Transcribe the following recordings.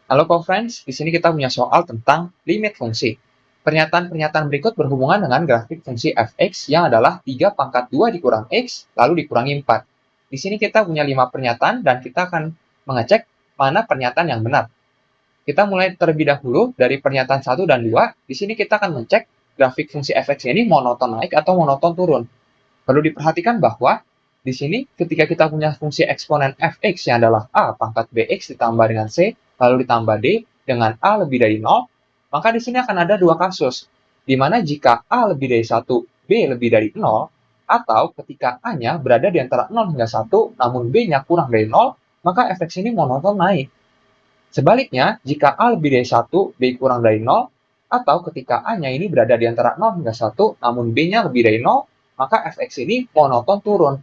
Halo co-friends, di sini kita punya soal tentang limit fungsi. Pernyataan-pernyataan berikut berhubungan dengan grafik fungsi f(x) yang adalah 3 pangkat 2 dikurang x, lalu dikurangi 4. Di sini kita punya 5 pernyataan dan kita akan mengecek mana pernyataan yang benar. Kita mulai terlebih dahulu dari pernyataan 1 dan 2. Di sini kita akan mengecek grafik fungsi f(x) ini monoton naik atau monoton turun. Perlu diperhatikan bahwa di sini ketika kita punya fungsi eksponen f(x) yang adalah a pangkat bx ditambah dengan c, lalu ditambah d dengan a lebih dari 0, maka di sini akan ada dua kasus, di mana jika a lebih dari 1, b lebih dari 0, atau ketika a-nya berada di antara 0 hingga 1, namun b-nya kurang dari 0, maka f(x) ini monoton naik. Sebaliknya, jika a lebih dari 1, b kurang dari 0, atau ketika a-nya ini berada di antara 0 hingga 1, namun b-nya lebih dari 0, maka f(x) ini monoton turun.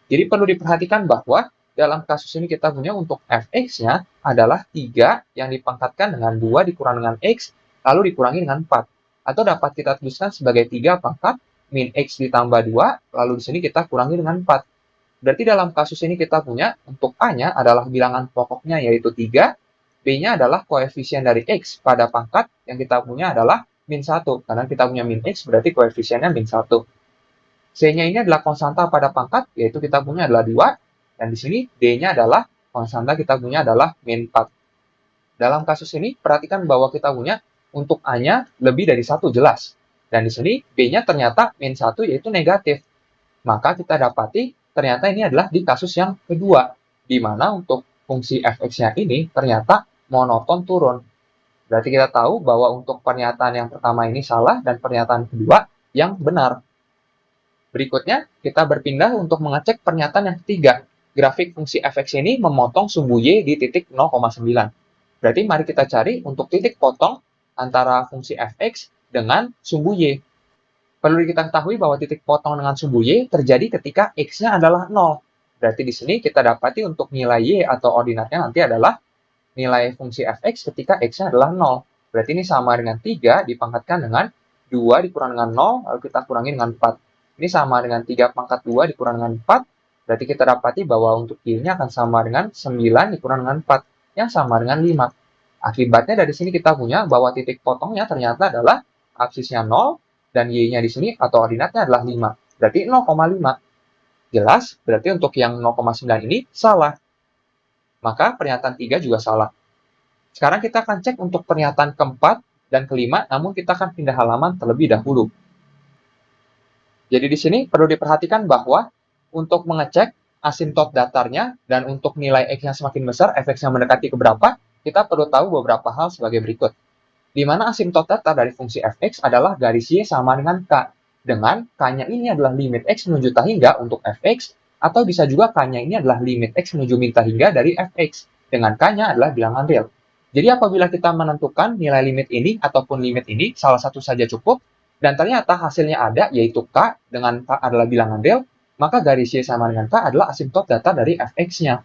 Jadi perlu diperhatikan bahwa dalam kasus ini kita punya untuk f(x)-nya adalah 3 yang dipangkatkan dengan 2 dikurang dengan x, lalu dikurangi dengan 4. Atau dapat kita tuliskan sebagai 3 pangkat min x ditambah 2, lalu di sini kita kurangi dengan 4. Berarti dalam kasus ini kita punya untuk a-nya adalah bilangan pokoknya yaitu 3, b-nya adalah koefisien dari x pada pangkat yang kita punya adalah min 1. Karena kita punya min x berarti koefisiennya min 1. C-nya ini adalah konstanta pada pangkat, yaitu kita punya adalah 2, dan di sini D-nya adalah konstanta kita punya adalah min 4. Dalam kasus ini, perhatikan bahwa kita punya untuk A-nya lebih dari 1 jelas, dan di sini B-nya ternyata min 1 yaitu negatif. Maka kita dapati ternyata ini adalah di kasus yang kedua, di mana untuk fungsi f(x)-nya ini ternyata monoton turun. Berarti kita tahu bahwa untuk pernyataan yang pertama ini salah, dan pernyataan kedua yang benar. Berikutnya, kita berpindah untuk mengecek pernyataan yang ketiga. Grafik fungsi f(x) ini memotong sumbu y di titik 0,9. Berarti mari kita cari untuk titik potong antara fungsi f(x) dengan sumbu y. Perlu kita ketahui bahwa titik potong dengan sumbu y terjadi ketika x-nya adalah 0. Berarti di sini kita dapati untuk nilai y atau ordinatnya nanti adalah nilai fungsi f(x) ketika x-nya adalah 0. Berarti ini sama dengan 3 dipangkatkan dengan 2 dikurang dengan 0, lalu kita kurangi dengan 4. Ini sama dengan 3 pangkat 2 dikurang dengan 4, berarti kita dapati bahwa untuk y-nya akan sama dengan 9 dikurang dengan 4, yang sama dengan 5. Akibatnya dari sini kita punya bahwa titik potongnya ternyata adalah absisnya 0, dan y-nya di sini atau ordinatnya adalah 5. Berarti 0,5. Jelas, berarti untuk yang 0,9 ini salah. Maka pernyataan 3 juga salah. Sekarang kita akan cek untuk pernyataan keempat dan kelima, namun kita akan pindah halaman terlebih dahulu. Jadi di sini perlu diperhatikan bahwa untuk mengecek asimtot datarnya dan untuk nilai x-nya semakin besar, f(x)-nya mendekati ke berapa, kita perlu tahu beberapa hal sebagai berikut. Di mana asimtot datar dari fungsi f(x) adalah garis y sama dengan k, dengan k-nya ini adalah limit x menuju tahingga untuk f(x), atau bisa juga k-nya ini adalah limit x menuju min tahingga dari f(x), dengan k-nya adalah bilangan real. Jadi apabila kita menentukan nilai limit ini ataupun limit ini, salah satu saja cukup, dan ternyata hasilnya ada, yaitu K dengan K adalah bilangan real, maka garis Y sama dengan K adalah asimtot datar dari f(x)-nya.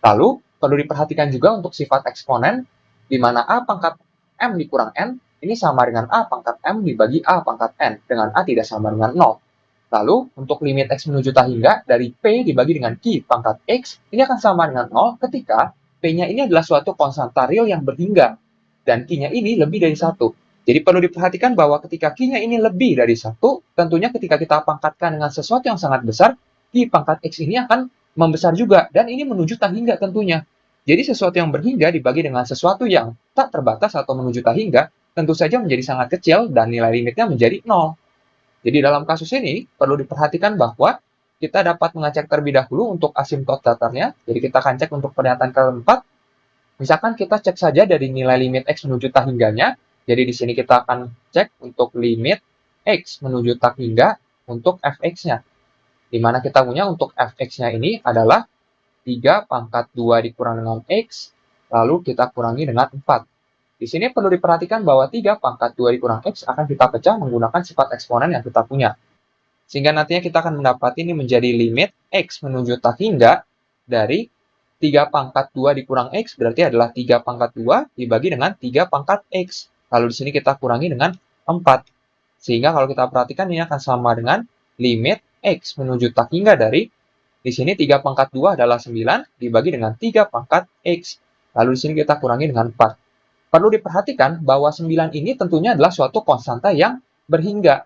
Lalu, perlu diperhatikan juga untuk sifat eksponen, di mana A pangkat M dikurang N, ini sama dengan A pangkat M dibagi A pangkat N, dengan A tidak sama dengan 0. Lalu, untuk limit X menuju tahingga, dari P dibagi dengan Q pangkat X, ini akan sama dengan 0 ketika P-nya ini adalah suatu konstanta real yang berhingga, dan Q-nya ini lebih dari 1. Jadi perlu diperhatikan bahwa ketika Q-nya ini lebih dari 1, tentunya ketika kita pangkatkan dengan sesuatu yang sangat besar, Q pangkat X ini akan membesar juga, dan ini menuju tahingga tentunya. Jadi sesuatu yang berhingga dibagi dengan sesuatu yang tak terbatas atau menuju tahingga, tentu saja menjadi sangat kecil dan nilai limitnya menjadi 0. Jadi dalam kasus ini, perlu diperhatikan bahwa kita dapat mengecek terlebih dahulu untuk asimtot datarnya. Jadi kita akan cek untuk pernyataan keempat. Misalkan kita cek saja dari nilai limit X menuju tahingganya. Jadi di sini kita akan cek untuk limit X menuju tahingga untuk f(x)-nya. Di mana kita punya untuk f(x)-nya ini adalah 3 pangkat 2 dikurang dengan X, lalu kita kurangi dengan 4. Di sini perlu diperhatikan bahwa 3 pangkat 2 dikurang X akan kita pecah menggunakan sifat eksponen yang kita punya. Sehingga nantinya kita akan mendapati ini menjadi limit X menuju tahingga dari 3 pangkat 2 dikurang X berarti adalah 3 pangkat 2 dibagi dengan 3 pangkat X. Lalu di sini kita kurangi dengan 4. Sehingga kalau kita perhatikan ini akan sama dengan limit X menuju tahingga dari, di sini 3 pangkat 2 adalah 9 dibagi dengan 3 pangkat X. lalu di sini kita kurangi dengan 4. Perlu diperhatikan bahwa 9 ini tentunya adalah suatu konstanta yang berhingga.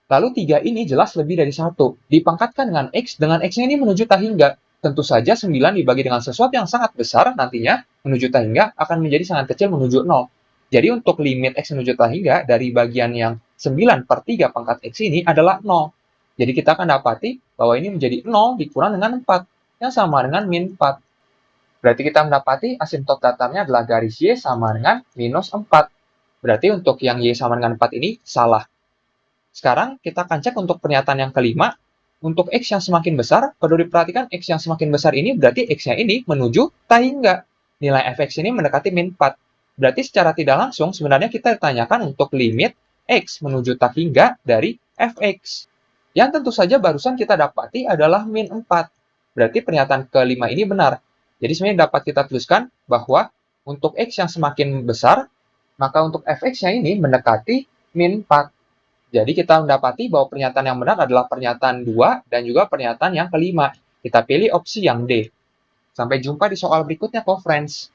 Lalu 3 ini jelas lebih dari 1. Dipangkatkan dengan X-nya ini menuju tak hingga. Tentu saja 9 dibagi dengan sesuatu yang sangat besar nantinya menuju tak hingga akan menjadi sangat kecil menuju 0. Jadi untuk limit X menuju tak hingga dari bagian yang 9/3 pangkat X ini adalah 0. Jadi kita akan dapati bahwa ini menjadi 0 dikurang dengan 4, yang sama dengan min 4. Berarti kita mendapati asimtot datarnya adalah garis Y sama dengan minus 4. Berarti untuk yang Y sama dengan 4 ini salah. Sekarang kita akan cek untuk pernyataan yang kelima. Untuk X yang semakin besar, perlu diperhatikan X yang semakin besar ini berarti X-nya ini menuju tak hingga. Nilai fx ini mendekati min 4. Berarti secara tidak langsung sebenarnya kita ditanyakan untuk limit X menuju tak hingga dari fx. Yang tentu saja barusan kita dapati adalah min 4. Berarti pernyataan kelima ini benar. Jadi sebenarnya dapat kita tuliskan bahwa untuk X yang semakin besar, maka untuk fx-nya ini mendekati min 4. Jadi kita mendapati bahwa pernyataan yang benar adalah pernyataan 2 dan juga pernyataan yang kelima. Kita pilih opsi yang D. Sampai jumpa di soal berikutnya, friends.